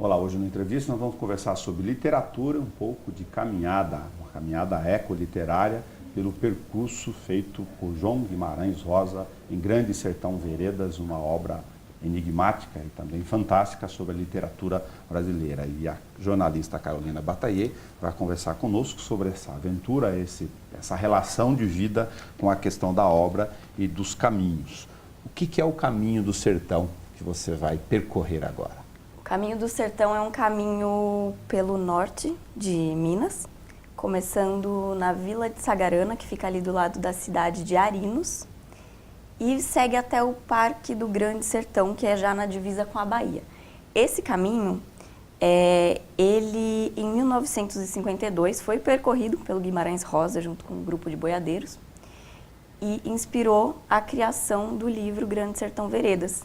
Olá, hoje na entrevista nós vamos conversar sobre literatura, um pouco de caminhada, uma caminhada ecoliterária pelo percurso feito por João Guimarães Rosa em Grande Sertão Veredas, uma obra enigmática e também fantástica sobre a literatura brasileira. E a jornalista Carolina Bataillé vai conversar conosco sobre essa aventura, essa relação de vida com a questão da obra e dos caminhos. O que é o caminho do sertão que você vai percorrer agora? O caminho do sertão é um caminho pelo norte de Minas, começando na Vila de Sagarana, que fica ali do lado da cidade de Arinos, e segue até o Parque do Grande Sertão, que é já na divisa com a Bahia. Esse caminho, ele em 1952 foi percorrido pelo Guimarães Rosa, junto com um grupo de boiadeiros, e inspirou a criação do livro Grande Sertão Veredas.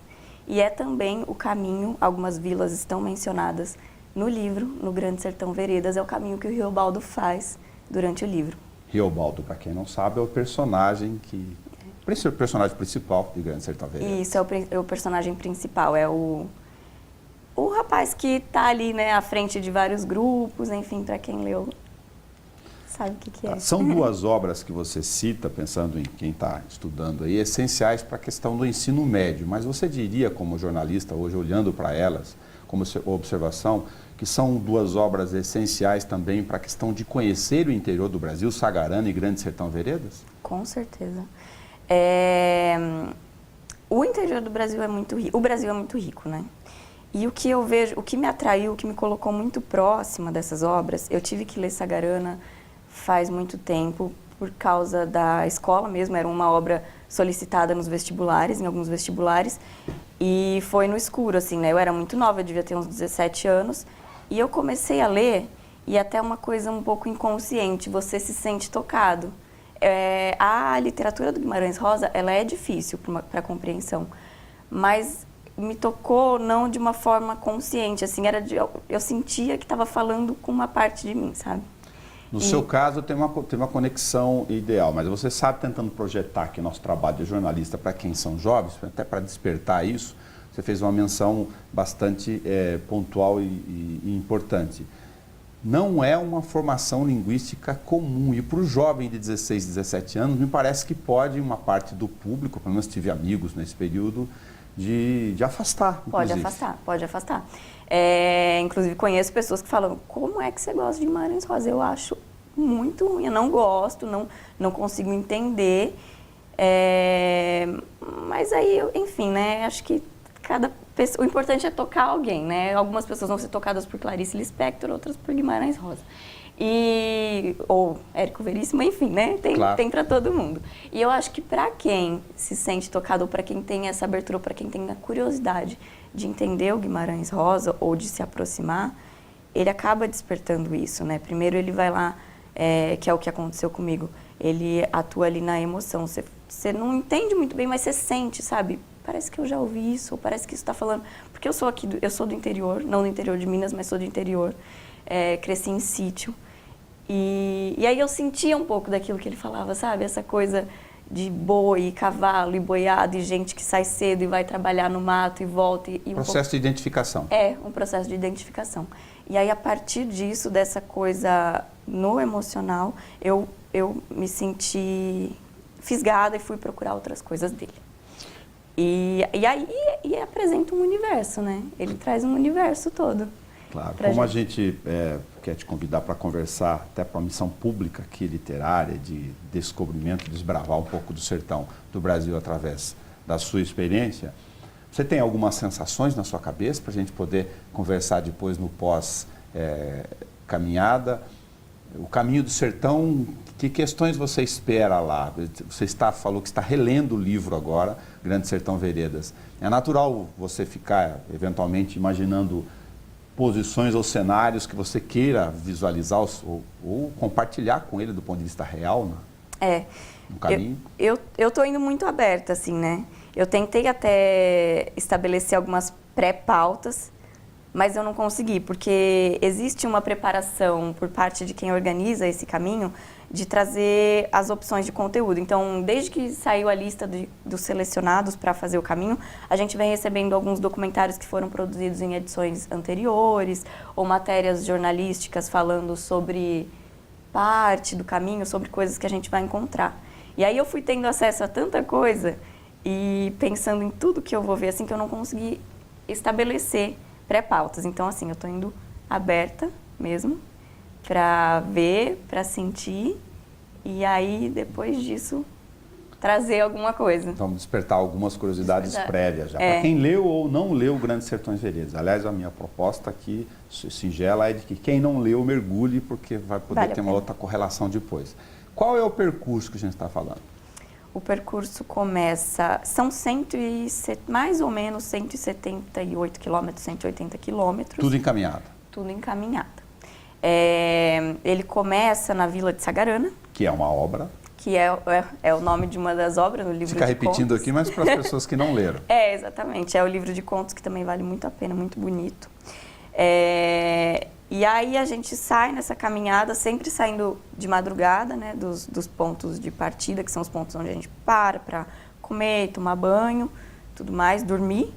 E é também o caminho, algumas vilas estão mencionadas no livro, no Grande Sertão Veredas, é o caminho que o Riobaldo faz durante o livro. Riobaldo, para quem não sabe, é o personagem o personagem principal de Grande Sertão Veredas. Isso, é o personagem principal, é o rapaz que está ali, né, à frente de vários grupos, enfim, para quem leu, sabe o que é. São duas obras que você cita, pensando em quem está estudando aí, essenciais para a questão do ensino médio, mas você diria, como jornalista, hoje olhando para elas, como observação, que são duas obras essenciais também para a questão de conhecer o interior do Brasil, Sagarana e Grande Sertão Veredas? Com certeza. O interior do Brasil é muito rico, o Brasil é muito rico, né? E o que eu vejo, o que me atraiu, o que me colocou muito próxima dessas obras, eu tive que ler Sagarana faz muito tempo, por causa da escola mesmo, era uma obra solicitada nos vestibulares, em alguns vestibulares, e foi no escuro, assim, né? Eu era muito nova, eu devia ter uns 17 anos, e eu comecei a ler, e até uma coisa um pouco inconsciente, você se sente tocado. A literatura do Guimarães Rosa, ela é difícil para compreensão, mas me tocou não de uma forma consciente, assim, eu sentia que estava falando com uma parte de mim, sabe? No seu caso, tem uma conexão ideal, mas você sabe, tentando projetar aqui nosso trabalho de jornalista para quem são jovens, até para despertar isso, você fez uma menção bastante pontual e importante. Não é uma formação linguística comum, e para o jovem de 16, 17 anos, me parece que pode uma parte do público, pelo menos tive amigos nesse período, de afastar. Pode afastar, pode afastar. Inclusive conheço pessoas que falam, como é que você gosta de Guimarães Rosa? Eu acho muito ruim, eu não gosto, não consigo entender. Mas aí, enfim, né, acho que cada pessoa, o importante é tocar alguém, né? Algumas pessoas vão ser tocadas por Clarice Lispector, outras por Guimarães Rosa. Ou Érico Veríssimo, enfim, né? Tem para todo mundo. E eu acho que para quem se sente tocado, ou para quem tem essa abertura, para quem tem a curiosidade de entender o Guimarães Rosa ou de se aproximar, ele acaba despertando isso, né? Primeiro ele vai lá, que é o que aconteceu comigo, ele atua ali na emoção. Você não entende muito bem, mas você sente, sabe? Parece que eu já ouvi isso, ou parece que isso está falando... Porque eu sou do interior, não do interior de Minas, mas sou do interior, cresci em sítio. E aí eu sentia um pouco daquilo que ele falava, sabe? Essa coisa de boi, cavalo e boiado, e gente que sai cedo e vai trabalhar no mato e volta. Processo de identificação. Um processo de identificação. E aí, a partir disso, dessa coisa no emocional, eu me senti fisgada e fui procurar outras coisas dele. E aí apresenta um universo, né? Ele traz um universo todo. Claro, como a gente quer te convidar para conversar, até para uma missão pública aqui, literária, de descobrimento, desbravar um pouco do sertão do Brasil através da sua experiência, você tem algumas sensações na sua cabeça para a gente poder conversar depois no pós-caminhada? O caminho do sertão, que questões você espera lá? Você falou que está relendo o livro agora, Grande Sertão Veredas. É natural você ficar, eventualmente, imaginando posições ou cenários que você queira visualizar ou compartilhar com ele do ponto de vista real, né? No caminho? Eu estou indo muito aberta, assim, né? Eu tentei até estabelecer algumas pré-pautas, mas eu não consegui, porque existe uma preparação por parte de quem organiza esse caminho de trazer as opções de conteúdo. Então, desde que saiu a lista dos selecionados para fazer o caminho, a gente vem recebendo alguns documentários que foram produzidos em edições anteriores, ou matérias jornalísticas falando sobre parte do caminho, sobre coisas que a gente vai encontrar. E aí eu fui tendo acesso a tanta coisa e pensando em tudo que eu vou ver, assim, que eu não consegui estabelecer pré-pautas. Então, assim, eu estou indo aberta mesmo, para ver, para sentir, e aí, depois disso, trazer alguma coisa. Vamos despertar algumas curiosidades prévias já. Para quem leu ou não leu Grandes Sertões Veredas. Aliás, a minha proposta aqui, singela, é de que quem não leu, mergulhe, porque vai poder ter uma outra correlação depois. Qual é o percurso que a gente está falando? O percurso começa, são mais ou menos 178 quilômetros, 180 quilômetros. Tudo encaminhado? Tudo encaminhado. Ele começa na Vila de Sagarana. Que é uma obra. Que é o nome de uma das obras no livro de contos. Fica repetindo aqui, mas para as pessoas que não leram. Exatamente. É o livro de contos que também vale muito a pena, muito bonito. E aí a gente sai nessa caminhada, sempre saindo de madrugada, né, dos pontos de partida, que são os pontos onde a gente para comer, tomar banho, tudo mais, dormir.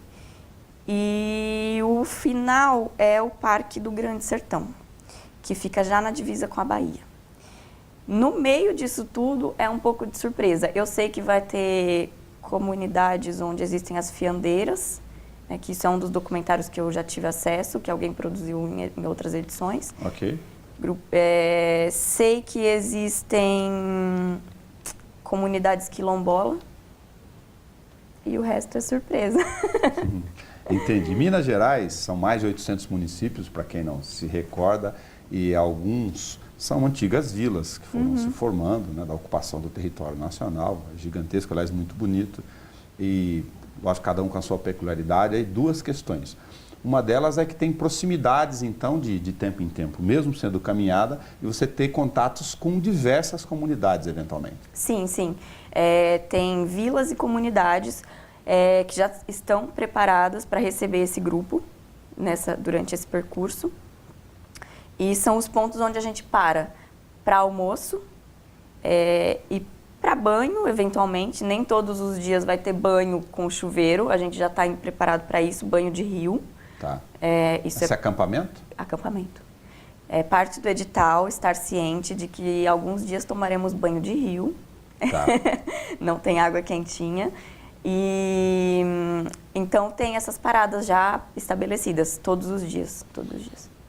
E o final é o Parque do Grande Sertão, que fica já na divisa com a Bahia. No meio disso tudo é um pouco de surpresa. Eu sei que vai ter comunidades onde existem as fiandeiras, né, que isso é um dos documentários que eu já tive acesso, que alguém produziu em outras edições. Ok. Sei que existem comunidades quilombola e o resto é surpresa. Entendi. Minas Gerais são mais de 800 municípios, para quem não se recorda, e alguns são antigas vilas que foram se formando, né, da ocupação do território nacional, gigantesco, aliás, muito bonito, e lógico, cada um com a sua peculiaridade. Aí duas questões. Uma delas é que tem proximidades, então, de tempo em tempo, mesmo sendo caminhada, e você ter contatos com diversas comunidades, eventualmente. Sim, sim. Tem vilas e comunidades que já estão preparadas para receber esse grupo durante esse percurso. E são os pontos onde a gente para almoço e para banho, eventualmente. Nem todos os dias vai ter banho com chuveiro, a gente já está preparado para isso, banho de rio. Tá. Esse é acampamento? Acampamento. É parte do edital estar ciente de que alguns dias tomaremos banho de rio. Tá. Não tem água quentinha. E então tem essas paradas já estabelecidas todos os dias.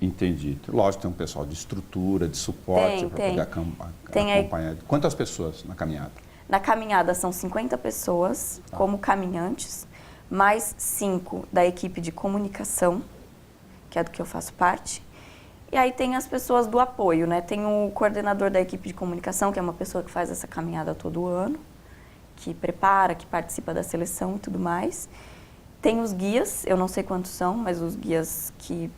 Entendi. Lógico, tem um pessoal de estrutura, de suporte para poder acompanhar. Quantas pessoas na caminhada? Na caminhada são 50 pessoas como caminhantes, mais 5 da equipe de comunicação, que é do que eu faço parte. E aí tem as pessoas do apoio, né? Tem o coordenador da equipe de comunicação, que é uma pessoa que faz essa caminhada todo ano, que prepara, que participa da seleção e tudo mais. Tem os guias, eu não sei quantos são, mas os guias que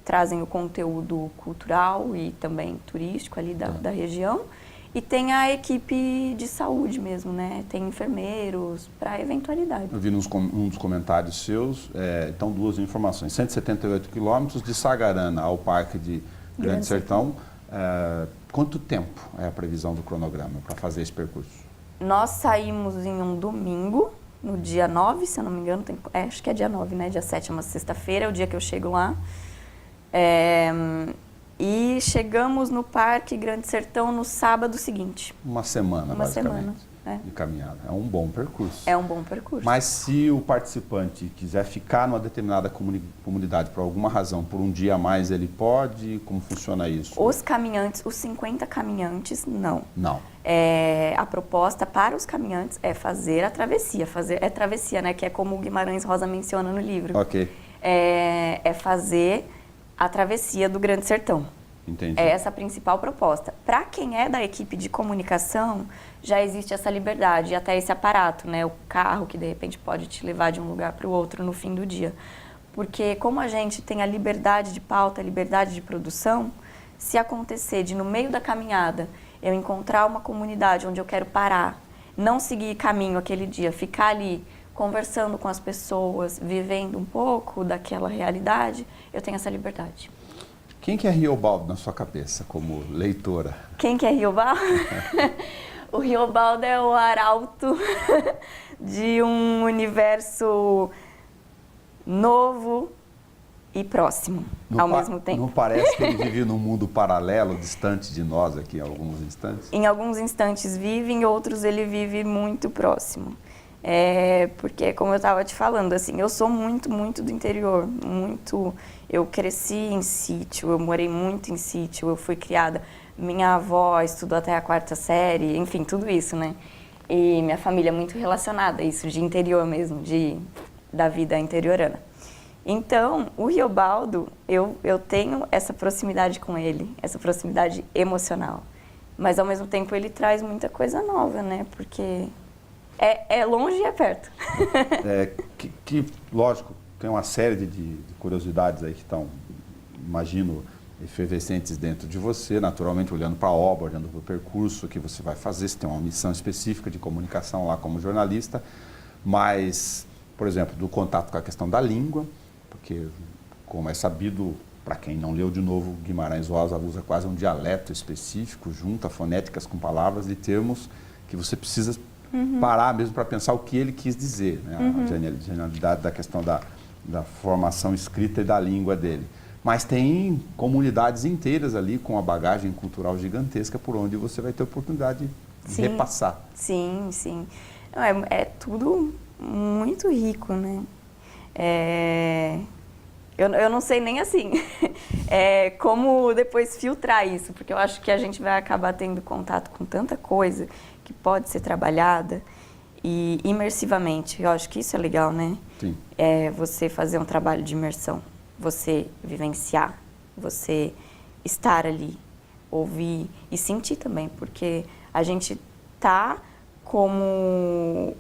trazem o conteúdo cultural e também turístico ali da região. E tem a equipe de saúde mesmo, né? Tem enfermeiros para eventualidade. Eu vi um dos comentários seus, então duas informações. 178 quilômetros de Sagarana ao Parque de Grande Sertão. Quanto tempo é a previsão do cronograma para fazer esse percurso? Nós saímos em um domingo, no dia 9, se eu não me engano. Acho que é dia 9, né? Dia 7 é uma sexta-feira, é o dia que eu chego lá. E chegamos no Parque Grande Sertão no sábado seguinte. Uma semana, basicamente, de caminhada. É um bom percurso. É um bom percurso. Mas se o participante quiser ficar numa determinada comunidade por alguma razão, por um dia a mais, ele pode? Como funciona isso? Os caminhantes, os 50 caminhantes, não. Não. A proposta para os caminhantes é fazer a travessia. Travessia, né? Que é como o Guimarães Rosa menciona no livro. Ok. É fazer a travessia do Grande Sertão. Entendi. É essa a principal proposta. Para quem é da equipe de comunicação, já existe essa liberdade, e até esse aparato, né? O carro que de repente pode te levar de um lugar para o outro no fim do dia. Porque como a gente tem a liberdade de pauta, a liberdade de produção, se acontecer de no meio da caminhada eu encontrar uma comunidade onde eu quero parar, não seguir caminho aquele dia, ficar ali conversando com as pessoas, vivendo um pouco daquela realidade, eu tenho essa liberdade. Quem que é Riobaldo na sua cabeça, como leitora? Quem que é Riobaldo? O Riobaldo é o arauto de um universo novo e próximo, ao mesmo tempo. Não parece que ele vive num mundo paralelo, distante de nós aqui em alguns instantes? Em alguns instantes vive, em outros ele vive muito próximo. Porque, como eu estava te falando, assim, eu sou muito do interior, eu cresci em sítio, eu morei muito em sítio, eu fui criada, minha avó estudou até a 4ª série, enfim, tudo isso, né? E minha família é muito relacionada a isso, de interior mesmo, da vida interiorana. Então, o Riobaldo, eu tenho essa proximidade com ele, essa proximidade emocional. Mas, ao mesmo tempo, ele traz muita coisa nova, né? Porque é longe e é perto. Lógico, tem uma série de curiosidades aí que estão, imagino, efervescentes dentro de você, naturalmente olhando para a obra, olhando para o percurso que você vai fazer, você tem uma missão específica de comunicação lá como jornalista, mas, por exemplo, do contato com a questão da língua, porque, como é sabido, para quem não leu de novo, Guimarães Rosa usa quase um dialeto específico, junta fonéticas com palavras e termos que você precisa parar mesmo para pensar o que ele quis dizer, né? A genialidade da questão da formação escrita e da língua dele. Mas tem comunidades inteiras ali com uma bagagem cultural gigantesca por onde você vai ter oportunidade de repassar. Sim. Não, é tudo muito rico, né? Eu não sei nem assim como depois filtrar isso, porque eu acho que a gente vai acabar tendo contato com tanta coisa que pode ser trabalhada e imersivamente. Eu acho que isso é legal, né? Sim. Você fazer um trabalho de imersão, você vivenciar, você estar ali, ouvir e sentir também, porque a gente tá como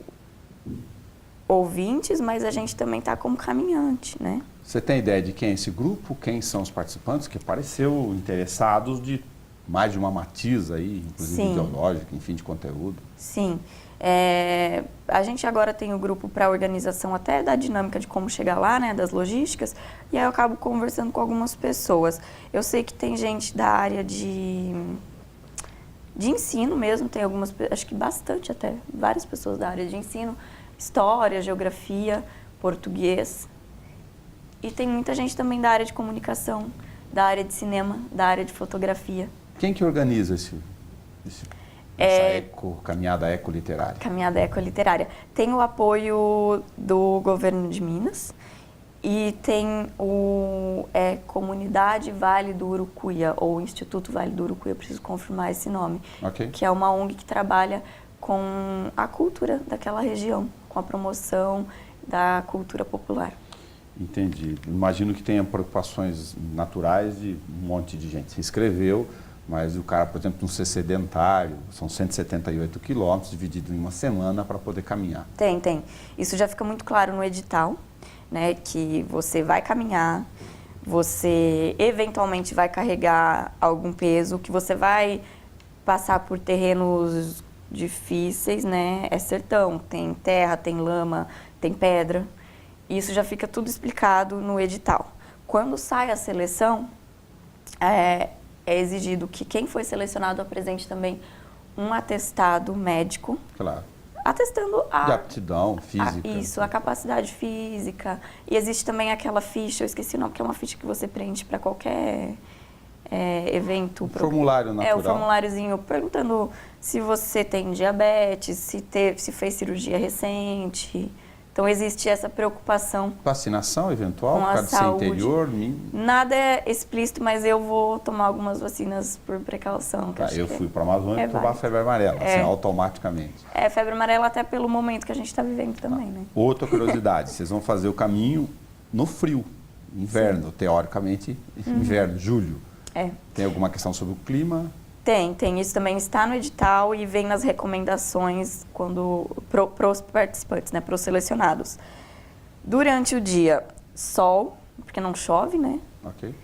ouvintes, mas a gente também tá como caminhante, né? Você tem ideia de quem é esse grupo? Quem são os participantes? Que pareceu interessados de mais de uma matiz aí, inclusive ideológica, enfim, de conteúdo. Sim. A gente agora tem o grupo para organização até da dinâmica de como chegar lá, né, das logísticas, e aí eu acabo conversando com algumas pessoas. Eu sei que tem gente da área de ensino mesmo, tem algumas, acho que bastante até, várias pessoas da área de ensino, história, geografia, português. E tem muita gente também da área de comunicação, da área de cinema, da área de fotografia. Quem que organiza essa caminhada ecoliterária? Caminhada ecoliterária. Tem o apoio do governo de Minas e tem o Comunidade Vale do Urucuia, ou Instituto Vale do Urucuia, preciso confirmar esse nome, que é uma ONG que trabalha com a cultura daquela região, com a promoção da cultura popular. Entendi. Imagino que tenha preocupações naturais de um monte de gente se inscreveu, mas o cara, por exemplo, não ser sedentário, são 178 quilômetros dividido em uma semana para poder caminhar. Tem. Isso já fica muito claro no edital, né, que você vai caminhar, você eventualmente vai carregar algum peso, que você vai passar por terrenos difíceis, né, é sertão, tem terra, tem lama, tem pedra. Isso já fica tudo explicado no edital. Quando sai a seleção, é exigido que quem foi selecionado apresente também um atestado médico. Claro. Atestando de aptidão física. A capacidade física. E existe também aquela ficha, eu esqueci o nome, que é uma ficha que você preenche para qualquer evento. Formulário natural. O formuláriozinho perguntando se você tem diabetes, se fez cirurgia recente. Então, existe essa preocupação. Vacinação eventual, com a saúde. Interior? Nada é explícito, mas eu vou tomar algumas vacinas por precaução. Eu fui para a Amazônia tomar febre amarela, assim, automaticamente. Febre amarela até pelo momento que a gente está vivendo também, né? Outra curiosidade, vocês vão fazer o caminho no frio, inverno, teoricamente, inverno, julho. Tem alguma questão sobre o clima? Tem. Isso também está no edital e vem nas recomendações para os participantes, né, para os selecionados. Durante o dia, sol, porque não chove, né? Ok.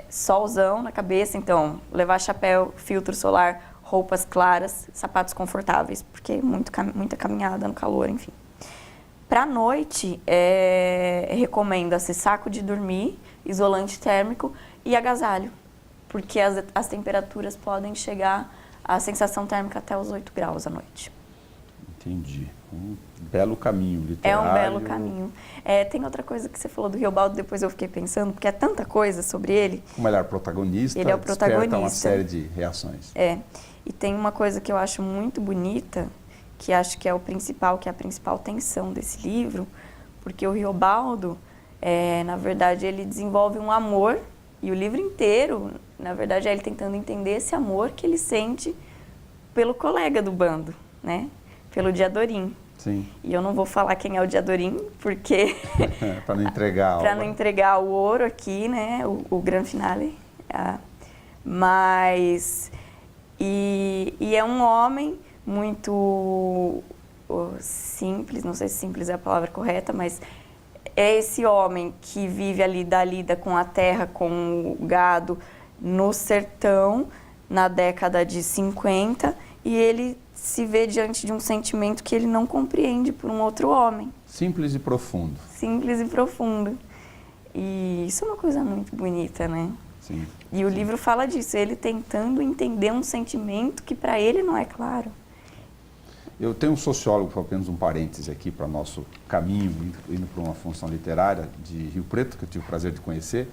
Solzão na cabeça, então, levar chapéu, filtro solar, roupas claras, sapatos confortáveis, porque muita caminhada no calor, enfim. Para a noite, recomenda-se saco de dormir, isolante térmico e agasalho, porque as temperaturas podem chegar à sensação térmica até os 8 graus à noite. Entendi. Um belo caminho É literário. um belo caminho. Tem outra coisa que você falou do Riobaldo, depois eu fiquei pensando, porque é tanta coisa sobre ele. Como ele é o protagonista, Ele é o protagonista. desperta uma série de reações. E tem uma coisa que eu acho muito bonita, que acho que é o principal, que é a principal tensão desse livro, porque o Riobaldo, na verdade, ele desenvolve um amor, e o livro inteiro, na verdade, é ele tentando entender esse amor que ele sente pelo colega do bando, né? Pelo Diadorim. Sim. E eu não vou falar quem é o Diadorim, porque... para não entregar para não entregar o ouro aqui, né? O grande finale. Mas... E é um homem muito simples, não sei se simples é a palavra correta, mas é esse homem que vive ali da lida com a terra, com o gado, no sertão, na década de 50, e ele se vê diante de um sentimento que ele não compreende por um outro homem. Simples e profundo. Simples e profundo. E isso é uma coisa muito bonita, né? Sim. E o livro fala disso, ele tentando entender um sentimento que para ele não é claro. Eu tenho um sociólogo, apenas um parêntese aqui para nosso caminho, indo para uma função literária de Rio Preto, que eu tive o prazer de conhecer,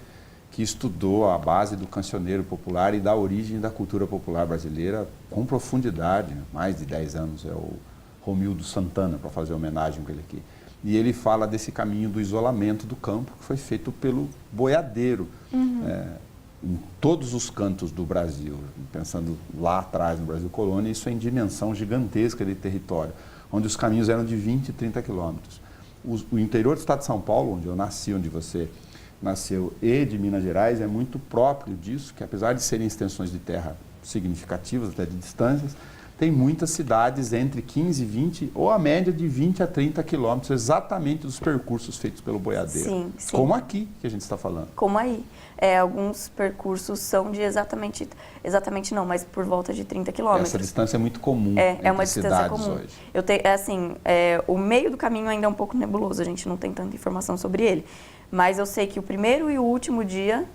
que estudou a base do cancioneiro popular e da origem da cultura popular brasileira com profundidade, mais de 10 anos, é o Romildo Santana, para fazer homenagem a ele aqui. E ele fala desse caminho do isolamento do campo, que foi feito pelo boiadeiro, em todos os cantos do Brasil, pensando lá atrás no Brasil colônia, isso é em dimensão gigantesca de território, onde os caminhos eram de 20 e 30 quilômetros. O interior do estado de São Paulo, onde eu nasci, onde você nasceu, e de Minas Gerais, é muito próprio disso, que apesar de serem extensões de terra significativas, até de distâncias, tem muitas cidades entre 15 e 20, ou a média de 20 a 30 quilômetros, exatamente dos percursos feitos pelo boiadeiro. Sim, sim. Como aqui, que a gente está falando. Como aí. Alguns percursos são de exatamente não, mas por volta de 30 quilômetros. Essa distância é muito comum É uma entre distância cidades comum. hoje. O meio do caminho ainda é um pouco nebuloso, a gente não tem tanta informação sobre ele. Mas eu sei que o primeiro e o último dia,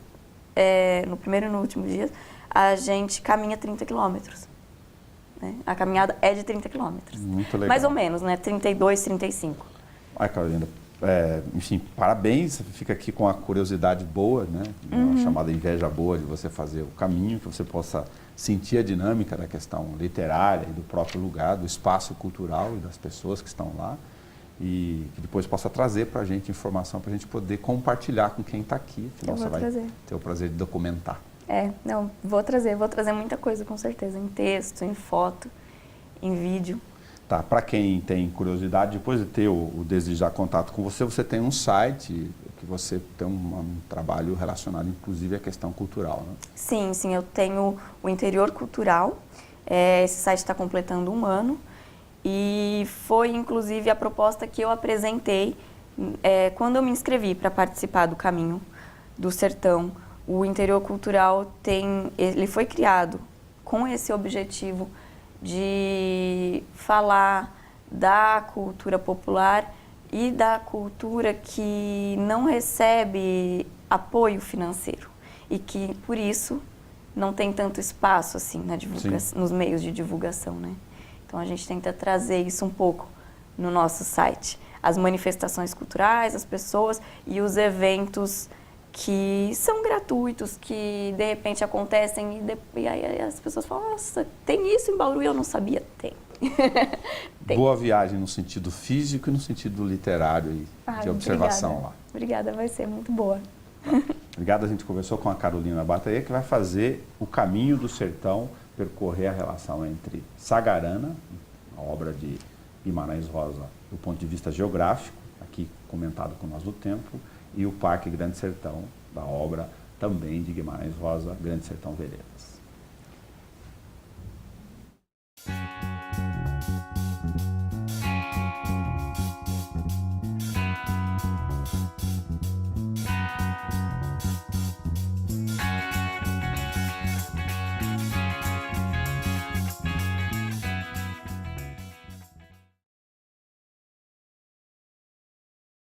no primeiro e no último dia, a gente caminha 30 quilômetros. Né? A caminhada é de 30 quilômetros. Muito legal. Mais ou menos, né? 32, 35. Ai, Carolina, enfim, parabéns, fica aqui com a curiosidade boa, né? Uma chamada inveja boa de você fazer o caminho, que você possa sentir a dinâmica da questão literária e do próprio lugar, do espaço cultural e das pessoas que estão lá, e que depois possa trazer para a gente informação para a gente poder compartilhar com quem está aqui, afinal você vai ter o prazer de documentar. Vou trazer muita coisa com certeza, em texto, em foto, em vídeo. Tá, para quem tem curiosidade, depois de ter o desejar contato com você, você tem um site que você tem um trabalho relacionado, inclusive, à questão cultural, né? Sim, eu tenho o Interior Cultural, esse site está completando 1 ano, e foi, inclusive, a proposta que eu apresentei quando eu me inscrevi para participar do Caminho do Sertão. O Interior Cultural ele foi criado com esse objetivo de falar da cultura popular e da cultura que não recebe apoio financeiro e que, por isso, não tem tanto espaço assim nos meios de divulgação, né? Então, a gente tenta trazer isso um pouco no nosso site. As manifestações culturais, as pessoas e os eventos que são gratuitos, que de repente acontecem e aí as pessoas falam, nossa, tem isso em Bauru e eu não sabia. Tem. Boa viagem no sentido físico e no sentido literário e de observação obrigada. lá. Obrigada, vai ser muito boa. Obrigado, a gente conversou com a Carolina Bataia, que vai fazer o Caminho do Sertão, percorrer a relação entre Sagarana, a obra de Guimarães Rosa do ponto de vista geográfico, aqui comentado com nós do tempo, e o Parque Grande Sertão, da obra também de Guimarães Rosa, Grande Sertão Veredas.